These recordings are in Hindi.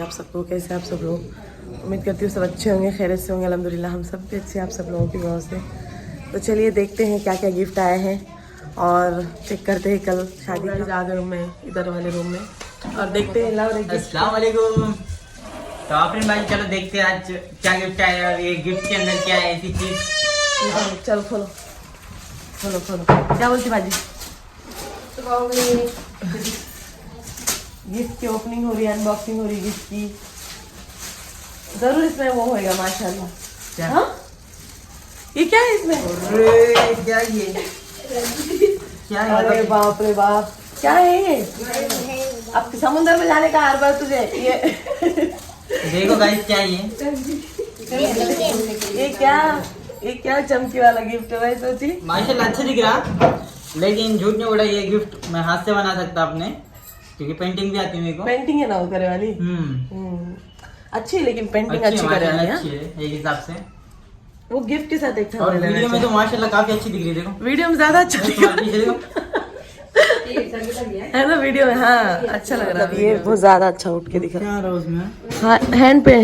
आप सबको, कैसे आप सब लोग। उम्मीद करती हूँ सब अच्छे होंगे, खैरियत से होंगे। अल्हम्दुलिल्लाह हम सब भी अच्छे हैं आप सब लोगों की दुआ से। तो चलिए देखते हैं क्या क्या गिफ्ट आए हैं और चेक करते हैं। कल शादी के आ गए रूम में, इधर वाले रूम में, और देखते हैं। अस्सलाम वालेकुम। तो आपने भाई चलो देखते हैं आज क्या गिफ्ट आया और ये गिफ्ट के अंदर क्या है ऐसी चीज। चलो खोलो खोलो खोलो। क्या बोलती बाजी? गिफ्ट की ओपनिंग हो रही है, अनबॉक्सिंग हो रही है गिफ्ट की। जरूर इसमें वो होएगा माशाल्लाह। क्या? हाँ? ये क्या है इसमें? अरे क्या ये क्या है? अरे बाप रे बाप, क्या है ये? अब समुद्र में जाने का हर बार तुझे ये देखो गाइस क्या है ये क्या चमकी वाला गिफ्ट है भाई? सोची माशाल्लाह अच्छा दिख रहा, लेकिन झूठ नहीं बोला, ये गिफ्ट मैं हाथ से बना सकता अपने, क्योंकि पेंटिंग भी आती है मेरे को। पेंटिंग है ना वो करे वाली। अच्छी है, लेकिन पेंटिंग अच्छी करे वाली है। अच्छी है एक हिसाब से। वो गिफ्ट के साथ एक था। और वीडियो में तो माशाल्लाह काफी अच्छी दिख रही है। देखो वीडियो में ज्यादा अच्छा दिख रहा है ना, वीडियो में। हाँ अच्छा लग रहा है। ये बहुत ज्यादा अच्छा उठ के दिख रहा क्या रहा उसमें? है। हाँ,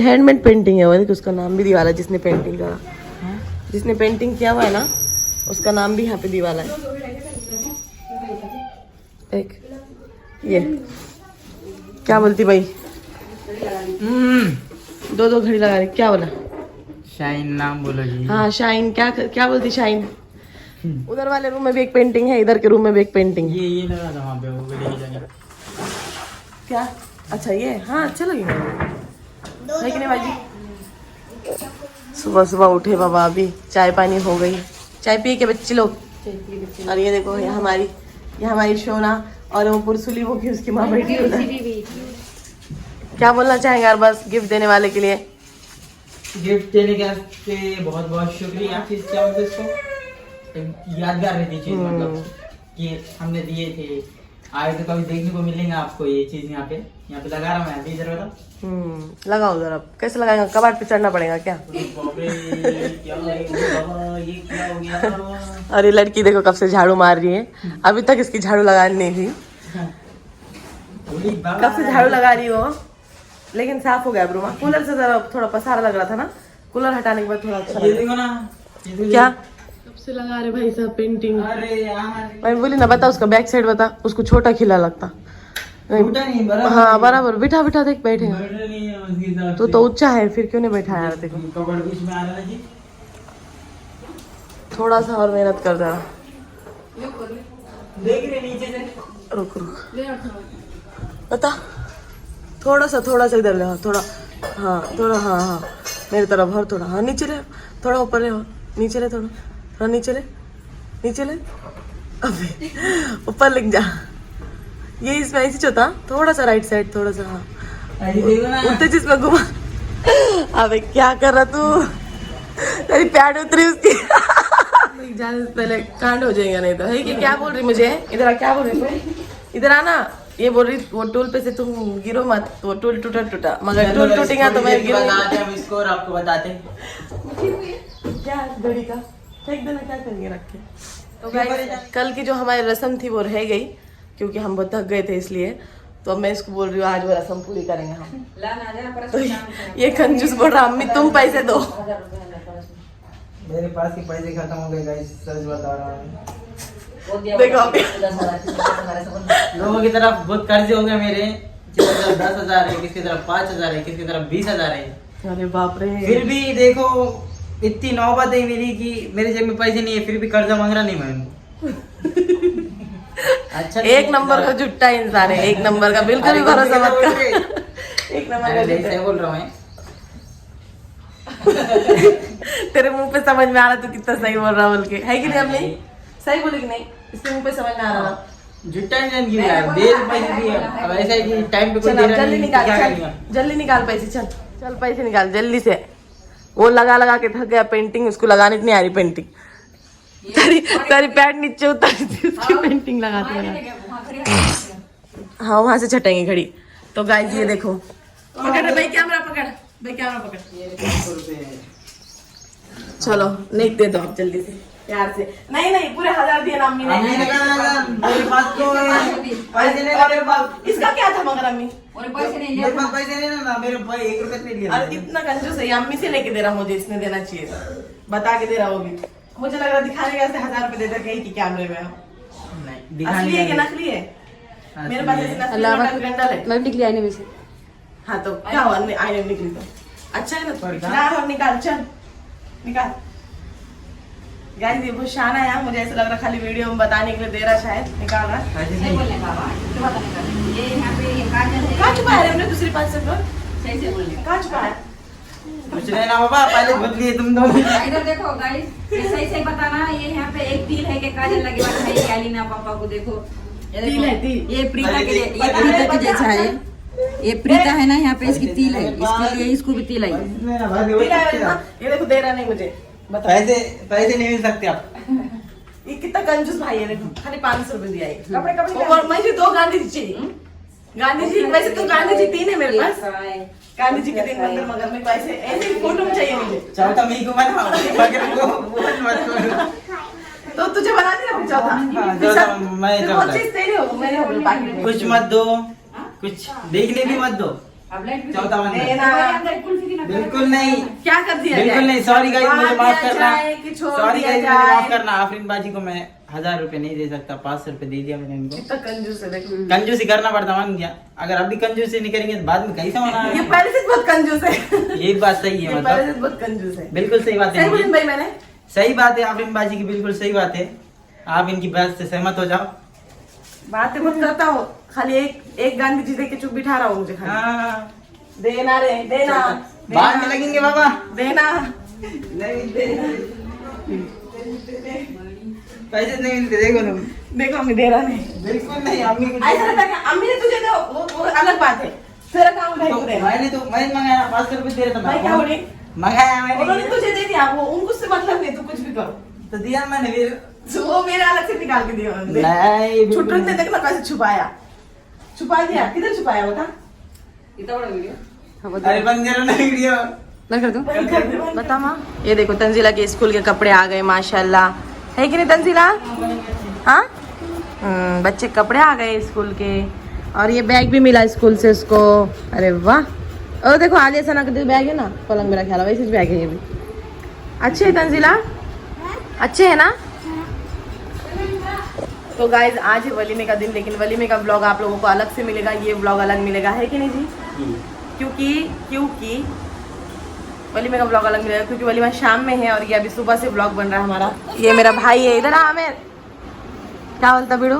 हैंडमेड पेंटिंग है वो। देखो उसका नाम भी दीवाला, जिसने पेंटिंग करा, जिसने पेंटिंग किया हुआ है ना, उसका नाम भी यहाँ पे दीवाला है। एक ये क्या बोलती भाई? दो घड़ी लगा रही, क्या बोला? शाइन नाम बोलो जी। हाँ शाइन। क्या बोलती शाइन? उधर वाले रूम में भी एक पेंटिंग है, इधर के रूम में भी एक पेंटिंग है। ये लगा था वहाँ पे, वो लेके जाने। क्या? अच्छा ये, हाँ अच्छा लगेगा है कि नहीं भाई? सुबह सुबह उठे बाबा, अभी चाय पानी हो गई। चाय पिए के बच्चे लोग। और ये देखो ये हमारी शोना, और वो पुरसुली वो की उसकी माँ बैठी है। क्या बोलना चाहेंगे यार बस गिफ्ट देने वाले के लिए? गिफ्ट देने के लिए बहुत बहुत शुक्रिया। चीज क्या बोलते इसको, एक यादगार रहती चीज, मतलब कि हमने दिए थे, आए तो कभी देखने को मिलेंगे आपको ये चीज। यहाँ पे लगा रहा हूँ मैं अभी, इधर बताओ। लगाओ जरा। कैसे लगाएगा? कबाड़ पे चढ़ना पड़ेगा क्या? बाप रे, क्या हो गया बाबा, ये क्या हो गया? और ये लड़की देखो कब से झाड़ू मार रही है, अभी तक इसकी झाड़ू लगानी नहीं थी। कब से झाड़ू लगा रही हो, लेकिन साफ हो गया रूम। कूलर से जरा थोड़ा पसारा लग रहा था ना, कूलर हटाने के बाद थोड़ा अच्छा ये देखो ना, क्या कब से लगा रहे भाई साहब पेंटिंग? अरे यार मैं बोली ना, बता उसका बैक साइड बता, उसको छोटा खिला लगता। नहीं बराबर। हाँ बराबर, बिठा देख बैठेगा नहीं है उसके हिसाब तो ऊंचा है, फिर क्यों नहीं बैठा यार? देखो कबड़ बीच में आ रहा है जी। थोड़ा सा और मेहनत कर जरा। देख रहे नीचे से, रुक बता, थोड़ा सा इधर ले, थोड़ा हाँ मेरी तरफ। और थोड़ा हाँ नीचे ले, थोड़ा ऊपर ले, नीचे ले, थोड़ा नीचे ले। अबे ऊपर लिख जा। ये इसमें ऐसे होता, थोड़ा सा राइट साइड, थोड़ा सा। हाँ उतने जिसमें घुमा। अबे क्या कर रहा तू? तेरी पैड उतरी उसकी। जाने से पहले कांड हो जाएगा नहीं तो। है कि क्या बोल रही मुझे? इधर आ, क्या बोल रही तू? इधर आना। ये बोल रही वो टूल पे से तुम गिरो मत, वो टूल टूटा, मगर टूल टूटेगा तो मैं गिरूंगी। हम इसको और आपको बताते हैं क्या घड़ी का फेंक देना, क्या करेंगे रख के। तो गाइस कल की जो हमारी रस्म थी वो रह गई, क्योंकि हम बहुत थक गए थे इसलिए। तो अब मैं इसको बोल रही हूँ आज वो रस्म पूरी करेंगे हम। तो ये कंजूस बोल रहा अम्मी तुम पैसे दो। मेरे पास के पैसे खत्म हो गए गाइस, सच बता रहा हूँ। देखो लोगों की तरफ बहुत कर्जे हो गए मेरे, किसी तरफ 10,000 है, किसी तरफ 5,000 है, किसी तरफ 20,000 है। अरे बाप रे। फिर भी देखो इतनी नौबत है मेरी कि मेरे जेब में पैसे नहीं है, फिर भी कर्जा मांग रहा नहीं मैं। अच्छा एक नंबर का झुट्टा इंसान है, एक नंबर का, बिल्कुल भी भरोसा मत कर। एक नंबर का झूठा बोल रहा हूँ। तेरे मुंह पे समझ में आ रहा तू कितना सही बोल रहा बोल के, है कि नहीं? हमने सही बोले कि नहीं? इसके मुंह पे समझ में आ रहा। झूठा इंसान क्यों यार, देर पैसे दिए। अब ऐसा है कि टाइम पे कोई दे रहा जल्दी नहीं, निकाल, क्या करेंगे? जल्दी निकाल पैसे। चल पैसे निकाल जल्दी से। वो लगा के थक गया पेंटिंग, उसको लगाने नहीं आ रही पेंटिंग। तेरी पैड नीचे उतारी थी उसकी पेंटिंग लगाते। हाँ वहां से छटेंगे घड़ी। तो गाइस ये देखो, पकड़ भाई कैमरा पकड़, चलो नहीं दे दो आप जल्दी से, प्यार से। नहीं पूरे 1000 दिए ना अम्मी ने। मेरे पास तो पैसे नहीं, मेरे पास। इसका क्या था मगर अम्मी? और पैसे नहीं मेरे लिया पास पैसे नहीं ना, मेरे भाई 1 रुपए नहीं लिया। और इतना कंजूस है, ये अम्मी से लेके दे रहा, मुझे इसने देना चाहिए था, बता के दे रहा वो भी। मुझे लग रहा दिखाने का 1000 रुपए दे दे कहीं की कैमरे में। नहीं, दिखाने असली है कि का नकली है? नहीं। मेरे पास ऐसे नकली नोट ग्रैंडल है। मैं निकली आईने में से। हाँ तो क्या हुआ, आईने में निकली तो अच्छा है ना, पर निकाल और निकाल, चल निकाल। गाइस ये बहुत शाना है, मुझे ऐसा लग रहा खाली वीडियो में बताने के लिए दे रहा, शायद निकाल रहा। ऐसे नहीं नहीं। बोलने का बाबा, तो पता नहीं कर। ये यहाँ पे ये काजल है। कहाँ छुपाया रे हमने दूसरी 500 रुपये? सही से बोलने का। कहाँ छुपाया? कुछ नहीं ना बाबा, पहले बदल लिए तुम दोनों। इधर देखो गाइस, ये सही से बताना, ये यहाँ पे एक तिल है कि काजल लगे वाला है, ये आलीना पापा को देखो। ये देखो, तिल है, तिल। ये प्रीता के ये अरे प्रीता के बच्चा, जैसा है। ये प्रीता है ना, यहाँ पे इसकी तिल है, इसके लिए इसको भी तिल है। नहीं ना भाई, तेरा है ना? ये देखो दे रहा नहीं मुझे, बता। पैसे नहीं मिल सकते आप। ये कितना कंजूस भाई है, देखो खाली 500 रुपए दिया है। कपड़े और मुझे 2 गांधी जी चाहिए। गांधी जी वैसे तो गांधी जी 3 है मेरे पास, गांधी जी के 3 मंदिर, मगर मेरे पास ऐसे ही फोटो में चाहिए मुझे। चौथा मैं ही को बनाओ, बगैर को बोल मत करो। तो तुझे बना दिया फिर चौथा। हाँ, फिर चौथा सब- मैं फिर चौथा। वो चीज तेरी हो, मेरे हो पाकिट में। कुछ मत दो, कुछ देखने भी मत दो। अब लाइट भी चौथा मंदिर। देना। बिल्कुल नहीं, क्या कर दिया बिल्कुल जाए? नहीं। सॉरी गाइस, मुझे मार माफ दिया करना। जाए कि छोड़ सॉरी दिया गाइस, मुझे जाए? माफ करना। आफरीन बाजी को मैं 1000 रुपए नहीं दे सकता, 500 रुपए दे दिया मैंने इनको। कितना कंजूस है देखो। कंजूसी करना पड़ता, मान गया। अगर अभी कंजूसी नहीं करेंगे तो बाद में कैसे ये मना। पहले से बहुत कंजूस है। ये बात सही ये है, पहले मतलब से बहुत कंजूस है। बिल्कुल सही बात सही बोली है। भाई मैंने। सही बात है आफरीन बाजी की, बिल्कुल सही बात है। आप इनकी बात से सहमत हो जाओ। बातें मत करता हूँ, खाली एक गांधी जी दे के चुप बिठा रहा हूँ मुझे खाली। हाँ, देना रे, देना बाद में लगेंगे बाबा। देना। नहीं देना, पैसे नहीं मिलते, देखो तुम। देखो अम्मी दे रहा नहीं। बिल्कुल नहीं, अम्मी को ऐसा लगता है कि अम्मी ने तुझे दो, वो अलग बात है। तेरा काम भाई तो को देना। मैं मंगाया 500 रुपए दे रहा था। भाई क्या बोली? मंगाया उन्होंने मैंने तुझे दे दिया, वो उनको से मतलब नहीं, तू कुछ भी करो। तो दिया मैंने फिर। तो वो मेरे अलग से निकाल के दिया उन्होंने। नहीं, बिल्कुल छुट्टू ने नहीं। देखना कैसे छुपाया, छुपा दिया। किधर छुपाया बता? इतना बड़ा वीडियो। अरे बंद करो ना वीडियो। बंद कर दूं? बता माँ। ये देखो तंजीला के स्कूल के कपड़े आ गए माशाल्लाह, है कि नहीं तंजीला? हाँ बच्चे कपड़े आ गए स्कूल के, और ये बैग भी मिला स्कूल से उसको। अरे वाह। और देखो आलिया सना का बैग है ना, पलंग में रखा, वैसे बैग है ये भी। अच्छे है तंजीला, अच्छे है ना? तो गाइज आज है वलीमे का दिन, लेकिन वलीमे का ब्लॉग आप लोगों को अलग से मिलेगा, ये ब्लॉग अलग मिलेगा, है कि नहीं जी? क्योंकि वलीमे का ब्लॉग अलग मिलेगा क्योंकि वलीमा शाम में है, और ये अभी सुबह से ब्लॉग बन रहा है हमारा। ये मेरा भाई है, इधर आ आमिर। क्या बोलता बिड़ू?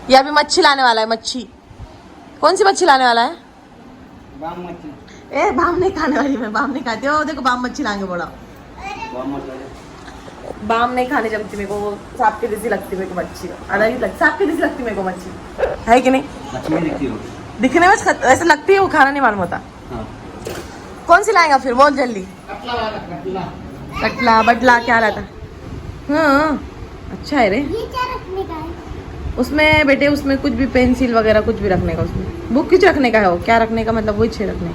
ये अभी मच्छी लाने वाला है, मच्छी। कौन सी मच्छी लाने वाला है? ए बाम नहीं खाने वाली, मैं बाम नहीं खाती। ओ देखो बाम मच्छी लाएंगे, बोला बाम नहीं खाने जमती मेरे को, वो सांप की जैसी लगती मेरे को मच्छी, अलग ही लगती, सांप की जैसी लगती मेरे को मच्छी, है कि नहीं? दिखने में ऐसे लगती है, वो खाना नहीं मालूम होता। कौन सी लाएगा फिर, बोल जल्दी। कटला बटला क्या रहता? हाँ अच्छा है रे। उसमें बेटे, उसमें कुछ भी पेंसिल वगैरह कुछ भी रखने का, उसमें बुक कुछ रखने का है, वो क्या रखने का मतलब वही छे रखने,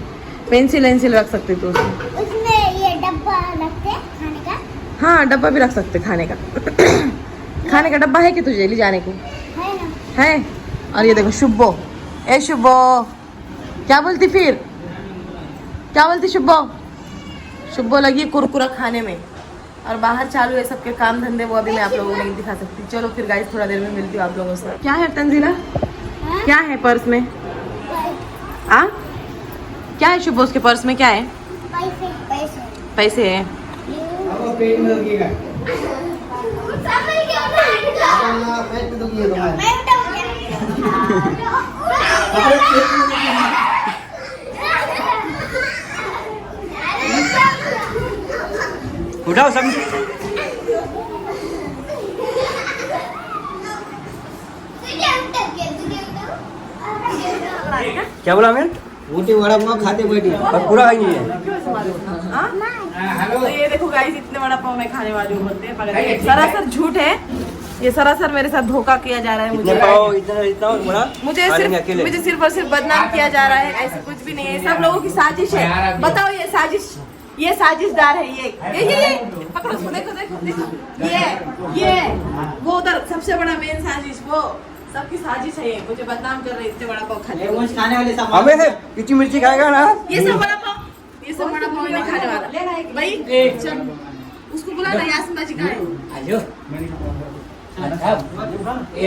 पेंसिल वेंसिल रख सकते तो उसमें ये डब्बा रखते खाने का। हाँ डब्बा भी रख सकते खाने का। खाने का डब्बा है कि तुझे ले जाने को? है ना? है। और ये देखो शुभो, ए शुभो क्या बोलती फिर, क्या बोलती शुभो? शुभो लगी कुरकुरा खाने में, और बाहर चालू है सबके काम धंधे, वो अभी मैं आप लोगों को नहीं दिखा सकती। चलो फिर गाइस थोड़ा देर में मिलती हूँ आप लोगों से। क्या है तंजीला, क्या है पर्स में? आ क्या है शुभो, उसके पर्स में क्या है? पैसे पैसे पैसे है। पेट में लगेगा। मैं उठाओ सब। क्या बोला मैं? रोटी वड़ा पाव खाते बैठी। और पूरा खाएंगे? तो ये देखो गाइस, इतने बड़ा पाव मैं खाने वाली हूँ बोलते हैं, मगर ये सरासर झूठ है, ये सरासर मेरे साथ धोखा किया जा रहा है इतने मुझे। पाओ इतना इतना बड़ा मुझे खा लेंगे सिर्फ अकेले। मुझे सिर्फ और सिर्फ बदनाम किया जा रहा है, ऐसे कुछ भी नहीं है, सब लोगों की साजिश है। बताओ ये साजिश, ये साजिशदार है, ये पकड़ो उसको, देखो देखो देखो, ये वो उधर सबसे बड़ा मेन साजिश, वो सबकी साजिश है, मुझे बदनाम कर रहे इतने बड़ा पाव खाने ये वो खाने वाले सामान अबे कितनी मिर्ची खाएगा ना? ये सब बड़ा पाव नहीं खाने वाला भाई। चल उसको बुला ना, यास्मीन बाजी कहाँ है? आजो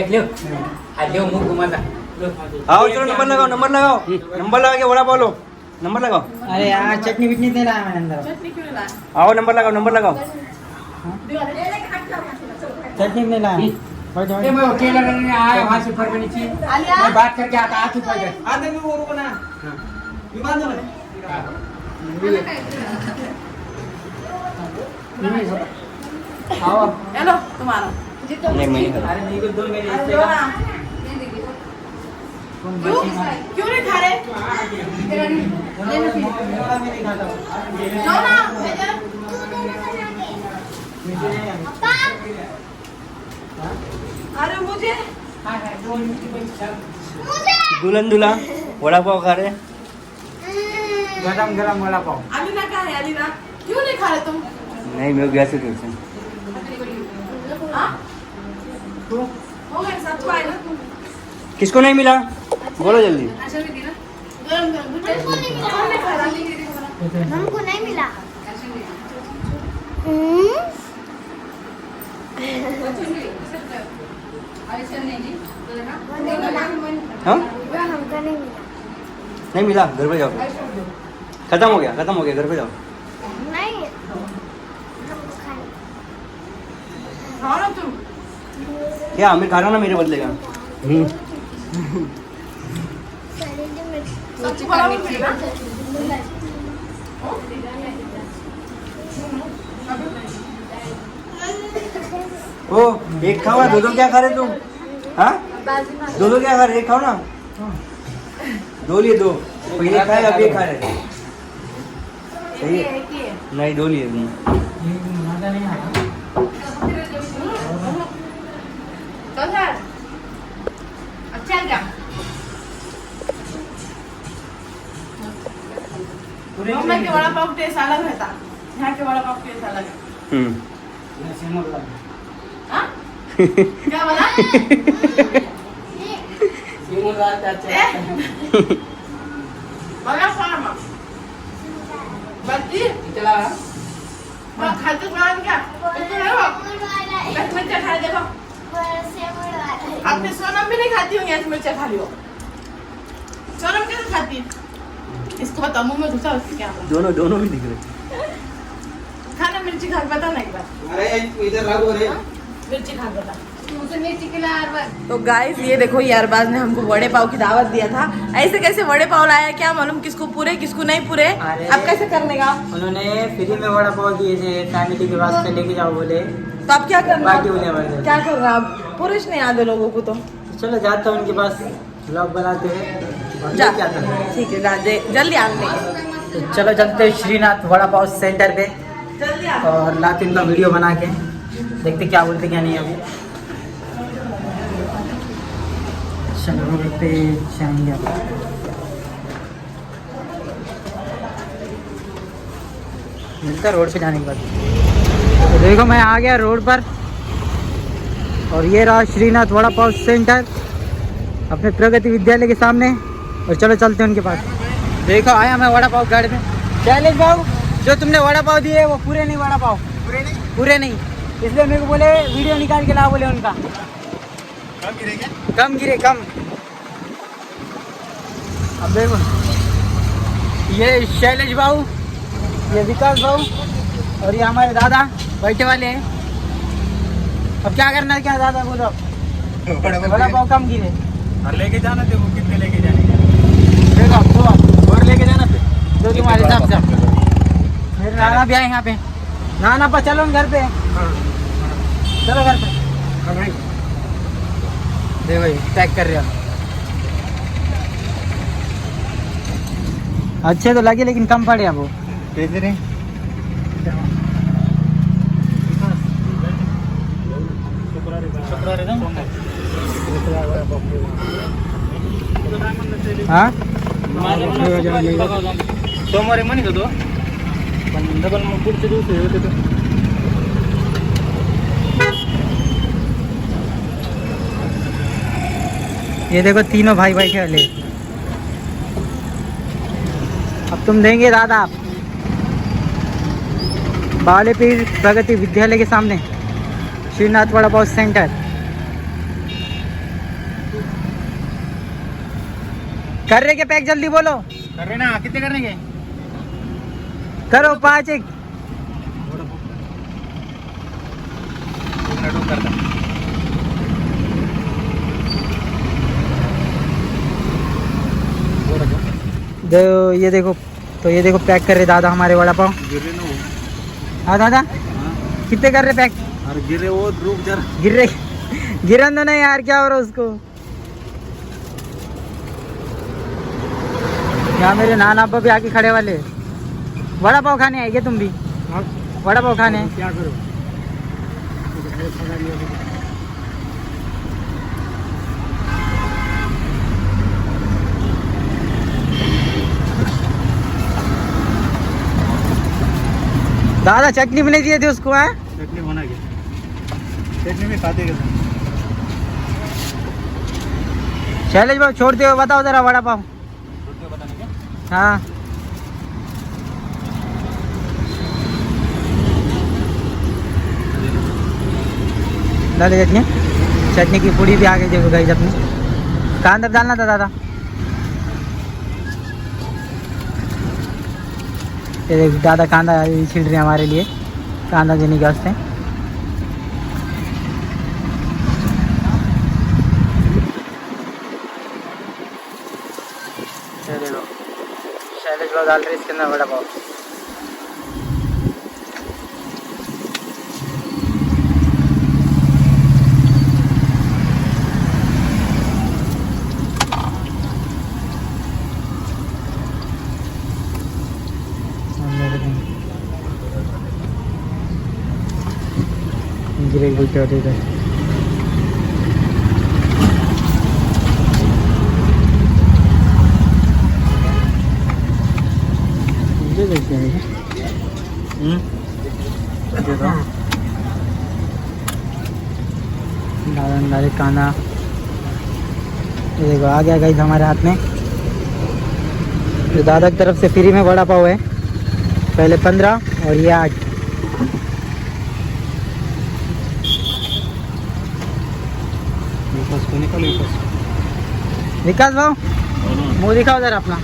एक लो आजो मुंह घुमा था आओ चलो नंबर लगाओ, नंबर लगाओ, नंबर लगा के वड़ा पाव लो, नंबर लगाओ। अरे यार चटनी बिटनी नहीं लाया मैंने अंदर चटनी क्यों नहीं लाया? आओ नंबर लगाओ, नंबर लगाओ। चटनी नहीं लाया ये मैं अकेला नहीं आया वहाँ से ऊपर के नीचे आलिया मैं बात करके आता हाथ ऊपर कर आते में वो रुको ना विमान दो आओ हेलो तुम्हारा नहीं मैं नहीं खाता। अरे नहीं को दो मेरे अरे इससे लो का ना। कौन क्यों बचेगा क्यों नहीं खा रहे? मैं नहीं खाता लो ना भेजा। अरे मुझे दुल्हन दूल्हा वड़ा पाव खा रहे। गरम गरम वाला पाव अलीना कहाँ है? अलीना क्यों नहीं खा रहे तुम? नहीं मैं गया से कैसे हाँ हो गए साथ तो आए ना। किसको नहीं मिला बोलो जल्दी। गरम गरम कौन नहीं खा रहा? हमको नहीं मिला। हाँ वो हमको नहीं मिला। नहीं मिला, घर पे जाओ, खत्म हो गया, खत्म हो गया, घर पे जाओ। नहीं हमको खाना। खाओ ना तुम। क्या आमिर खा रहा ना मेरे बदले का। सब्जी बराबर मिलेगा? ओ एक खाओ ना, दो क्या खा रहे तुम? हाँ दो क्या खा रहे? एक खाओ ना, दो लिए दो, पहले खाए अब ये खा रहे। सही है? नहीं दो लिए तुम। मजा नहीं आया चल यार अच्छा क्या? मुंबई के वड़ा पाव टेस्ट अलग रहता, यहाँ के वड़ा पाव टेस्ट अलग है। हाँ? क्या बोला? बड़ा फार्म बच्ची खाते खाते क्या मिर्चा खा देखो। आपने सोनम भी नहीं खाती होंगी ऐसी मिर्चा खा ली हो। सोनम कैसे खाती? इसको बताओ मुंह में घुसा उससे क्या होगा? दोनों दोनों भी दिख रहे। खाना मिर्ची खा के बता ना एक बार। अरे इधर रखो रे मिर्ची खा के बता। तो गाइस ये देखो ये अरबाज ने हमको वड़े पाव की दावत दिया था। ऐसे कैसे वड़े पाव लाया क्या मालूम, किसको पूरे किसको नहीं पूरे। अरे। अब कैसे करने का? उन्होंने फ्री में वड़ा पाव दिए थे, फैमिली के वास्ते लेके जाओ बोले। तो अब क्या करना? पार्टी होने वाली है। क्या कर रहा? अब पुरुष नहीं आते लोगों को तो चलो जाता हूँ उनके पास, ब्लॉग बनाते हैं और जा। क्या करना है। ठीक है जल्दी आने के। तो चलो चलते हैं श्रीनाथ वड़ा पाव सेंटर पे जल्दी आ। और लाते इनका वीडियो बना के देखते क्या बोलते क्या नहीं। अभी चलो रोड पे जाएंगे अब। मिलता रोड पे जाने के बाद। तो देखो मैं आ गया रोड पर और ये रहा श्रीनाथ वड़ा पाव सेंटर अपने प्रगति विद्यालय के सामने। और चलो चलते हैं उनके पास। देखो आया मैं वड़ा पाव गाड़ी में। शैलेश भाव जो तुमने वड़ा पाव दिए वो पूरे नहीं, वड़ा पाव पूरे नहीं, इसलिए मेरे को बोले वीडियो निकाल के ला बोले उनका। कम गिरे कम। अब देखो ये शैलेश भाऊ, ये विकास भाऊ और ये हमारे दादा बैठे वाले हैं। अब क्या करना है, क्या दादा बोलो? बड़ा पाव कम गिरे लेके जाना थे वो कितने लेके जाने देखो दो और लेके जाना थे जो तुम्हारे हिसाब से। मेरे नाना भी आए यहाँ पे। नाना पर चलो घर पे, चलो घर पे। देखो ये पैक कर रहे हो। अच्छे तो लगे लेकिन कम पड़े अब वो। हाँ सोमवारी म्हणत होतो पण डबल मग पुढच्या दिवशी होते तर ये देखो तीनों भाई बैठे वाले। अब तुम देंगे दादा आप बावलेपीर प्रगति विद्यालय के सामने श्रीनाथ वड़ा पाव सेंटर। कर रहे क्या पैक? जल्दी बोलो। कर रहे ना, कितने करने के? करो 5 एक। ये देखो, तो ये देखो पैक कर रहे दादा हमारे वड़ा पाव। गिरे ना वो। हाँ दादा कितने कर रहे पैक? अरे गिरे वो, रुक जरा। गिर रहे गिरन दो नहीं यार, क्या हो रहा है उसको। यहाँ मेरे नाना अब्बा भी आके खड़े वाले। वड़ा पाव खाने आएंगे तुम भी? वड़ा पाव खाने क्या करो? दादा चटनी भी नहीं दिए थे उसको। है चटनी बना के, चटनी में खाते कैसे? शैलेश भाई छोड़ते हो, बताओ जरा वड़ा पाव। बताने क्या? हाँ डाले चटनी, चटनी की पूड़ी भी आ गई। देखो गाइस अपनी कांदा डालना था दादा। ये देखो दादा कांदा छिल रहे हैं हमारे लिए, कांदा देने के वास्ते। ये देखो शैलेश भाव डाल रहे इसके अंदर वड़ा पाव। गिरे उल्टे होते थे। दादा काना ये देखो आ गया गाइस हमारे हाथ में। तो दादा की तरफ से फ्री में वड़ा पाव है, पहले 15 और ये 8। विकास भाव मुँह दिखाओ जरा अपना।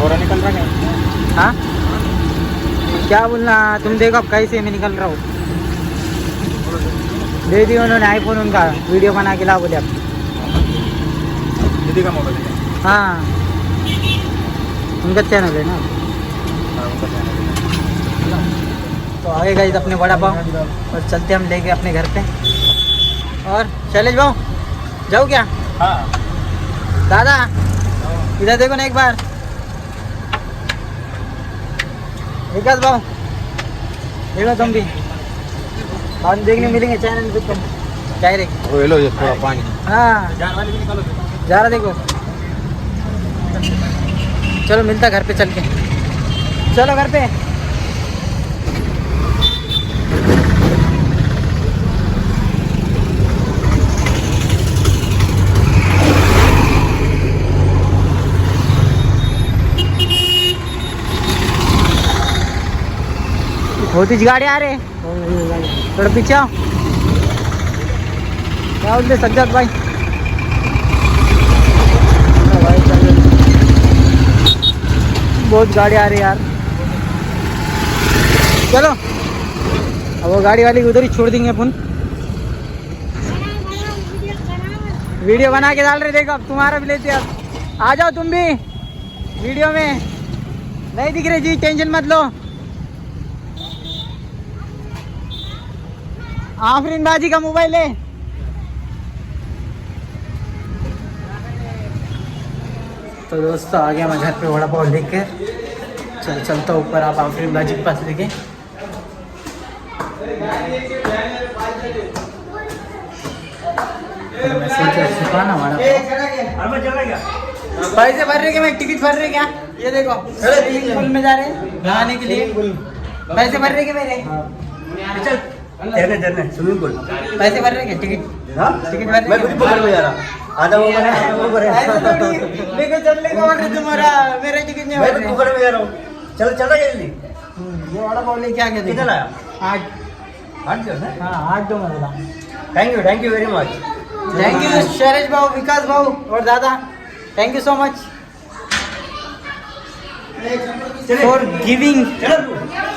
और निकल रहा है। हाँ क्या बोलना, तुम देखो अब कैसे मैं निकल रहा हूँ। दे दिया उन्होंने आईफोन, उनका वीडियो बना के ला बोले अब। दीदी का मोबाइल है। हाँ उनका चैनल है ना। तो आगे गए अपने वड़ा पाव और चलते हम लेके अपने घर पे। और शैलेश भाव जाओ क्या? हाँ दादा इधर देखो ना एक बार। विकास भाव देखो तुम भी, बाद में देखने मिलेंगे चैनल पे तुम। डायरेक्ट वो लो ये थोड़ा पानी। हाँ जा रहा देखो। चलो मिलता घर पे चल के। चलो घर पे। बहुत ही गाड़ी आ रहे, थोड़ा पीछे आओ। क्या बोलते सज्जाद भाई? बहुत गाड़ी आ रही यार। चलो अब वो गाड़ी वाली उधर ही छोड़ देंगे अपन। वीडियो बना के डाल रहे, देखो अब तुम्हारा भी लेते। अब आ जाओ तुम भी वीडियो में। नहीं दिख रहे जी, टेंशन मत लो। आफरीन बाजी का मोबाइल है। तो दोस्तों आ गया मैं घर पे वड़ा पाव लेके। चलता ऊपर, आप आफरीन बाजी के पास लेके। ना वड़ा पैसे भर रहे क्या? मैं टिकट भर रहे क्या? ये देखो स्विमिंग पूल में जा रहे हैं नहाने के लिए। पैसे भर रहे क्या मेरे? चल तैरने स्विमिंग पूल। पैसे भर रहे क्या टिकट? हाँ टिकट भर मैं खुद ही पकड़ में जा रहा, आधा वो भरे, आधा वो भरे। देखो चलने का ऑर्डर तुम्हारा, मेरा टिकट नहीं मैं भर खुद रहे। पकड़ में जा रहा हूँ। चल चल रहा जल्दी। ये वाला पाव लेके आ गया। कितना लाया? 8। 8 जो है। हाँ 8 दो मतलब। Thank you very much. Thank you Shailesh भाऊ, विकास भाऊ और दादा, thank you so much for giving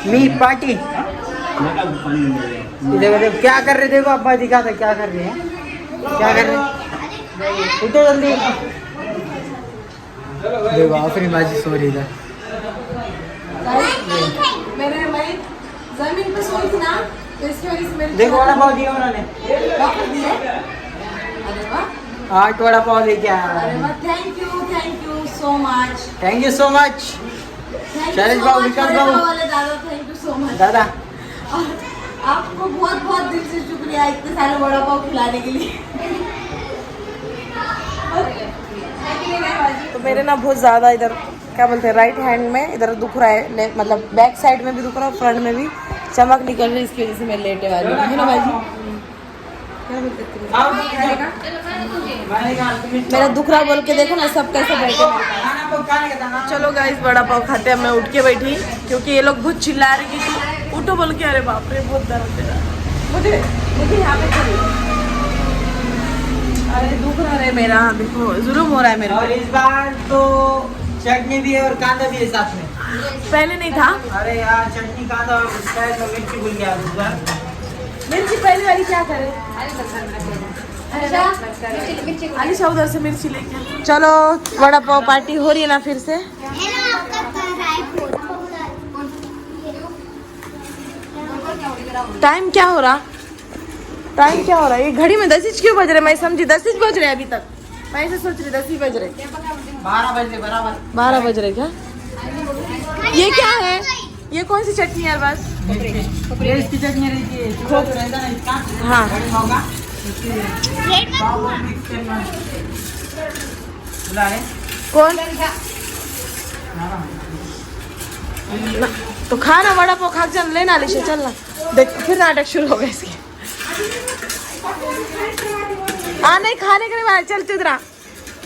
me party. देखो देखो क्या कर रहे, देखो अब्बा दिखा था क्या कर रहे हैं, क्या कर रहे हैं। उठो जल्दी। देखो आफरी बाजी सो रही इधर। मैं जमीन पे सोई थी ना, तो इसकी वजह से मेरे देखो वड़ा पाव दिया उन्होंने, डॉक्टर दिए। अरे वाह, 8 वड़ा पाव लेके आया। अरे वाह, thank you so much. Thank you so much Shailesh बाबू, विकास बाबू, दादा, थैंक यू सो मच। दादा। और आपको बहुत बहुत दिल से शुक्रिया इतने सारे वड़ा पाव खिलाने के लिए। तो मेरे ना बहुत ज़्यादा इधर क्या बोलते हैं, राइट हैंड में इधर दुख रहा है, मतलब बैक साइड में भी दुख रहा है, फ्रंट में भी चमक निकल रही है, इसकी वजह से मैं लेटे वाली हूँ, है ना भाई जी? क्या बोलते हैं? मेरा दुख रहा बोल के देखो ना सब कैसे बैठे। चलो गाइस वड़ा पाव खाते हैं। मैं उठ के बैठी क्योंकि ये लोग बहुत चिल्ला रहे कि उठो बोल के। अरे बाप रे बहुत दर्द दे रहा है मुझे यहाँ पे खड़ी। अरे दुख रहा है मेरा, देखो जुल्म हो रहा है मेरे और इस बार तो चटनी भी है और कांदा भी है साथ में। पहले नहीं था। अरे यार चटनी कांदा और शायद मैं मिर्ची भूल गया इस बार। मिर्ची पहले वाली क्या करे? अलीशा उधर से मिर्ची लेके। चलो वड़ा पाव पार्टी हो रही है ना फिर से। है ना आपका रायपुर। टाइम क्या हो रहा? टाइम क्या हो रहा है? ये घड़ी में 10 क्यों बज रहे? मैं समझी 10 बज रहे अभी तक। मैं ऐसे सोच रही 10 बज रहे। 12 बजे बराबर। 12 बज रहे क्या? ये क्या है? ये कौन सी चटनी है यार? बस ये इसकी चटनी रहती है, चूड़ा जो रहता है ना इसका, हाँ। बड़े पाव का, प्लेट में पाव मिक्स करना। बुला रहे? कौन? हाँ। ना, तो खाना वड़ा पाव खा चल लेना अलीशा, चलना। देख फिर नाटक शुरू हो गया इसके। नहीं खाने के लिए चलते उधर।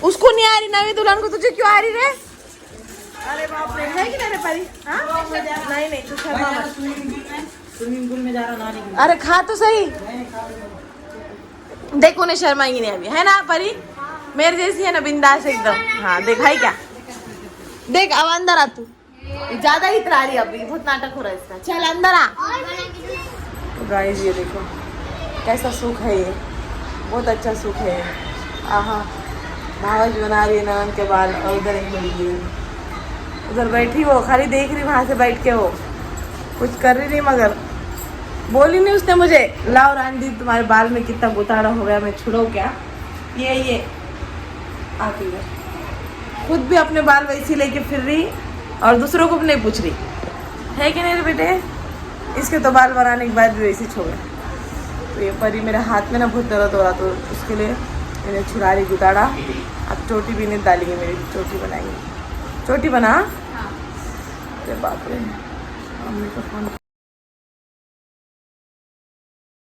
उसको नहीं आ रही नवी दुल्हन को, तुझे क्यों आ रही रे? अरे बाप रे, है कि नहीं परी? हाँ? नहीं तू शर्मा मत। स्विमिंग पूल में जा रहा नहाने के लिए। अरे खा तो सही। देख उन्हें शर्माएंगी नहीं अभी, है ना परी? मेरे जैसी है ना, बिंदास एकदम। हाँ देख है क्या? देख अब अंदर आ तू। ज्यादा ही इतरा रही अभी, बहुत नाटक हो रहा है इसका। चल अंदर आ। तो गाइस ये देखो कैसा सुख है, ये बहुत अच्छा सुख है। आहा भावज बना रही है ननन के बाल, और उधर एक लड़की है उधर बैठी, वो खाली देख रही वहाँ से बैठ के, वो कुछ कर रही नहीं, मगर बोली नहीं उसने मुझे, लाओ रानी दी तुम्हारे बाल में कितना गुताड़ा हो गया, मैं छुड़ो क्या? ये आती है खुद भी अपने बाल वैसी लेके फिर रही और दूसरों को भी नहीं पूछ रही, है कि नहीं रे बेटे? इसके तो बाल बनाने के बाद भी वैसी छोड़। तो ये परी मेरे हाथ में ना बहुत दर्द हो रहा, तो उसके लिए मैंने छुड़ा रही गुताड़ा। अब चोटी भी नहीं डालेंगे, मेरी चोटी बनाएंगे। चोटी बना। अरे बाप रे, मम्मी का फोन।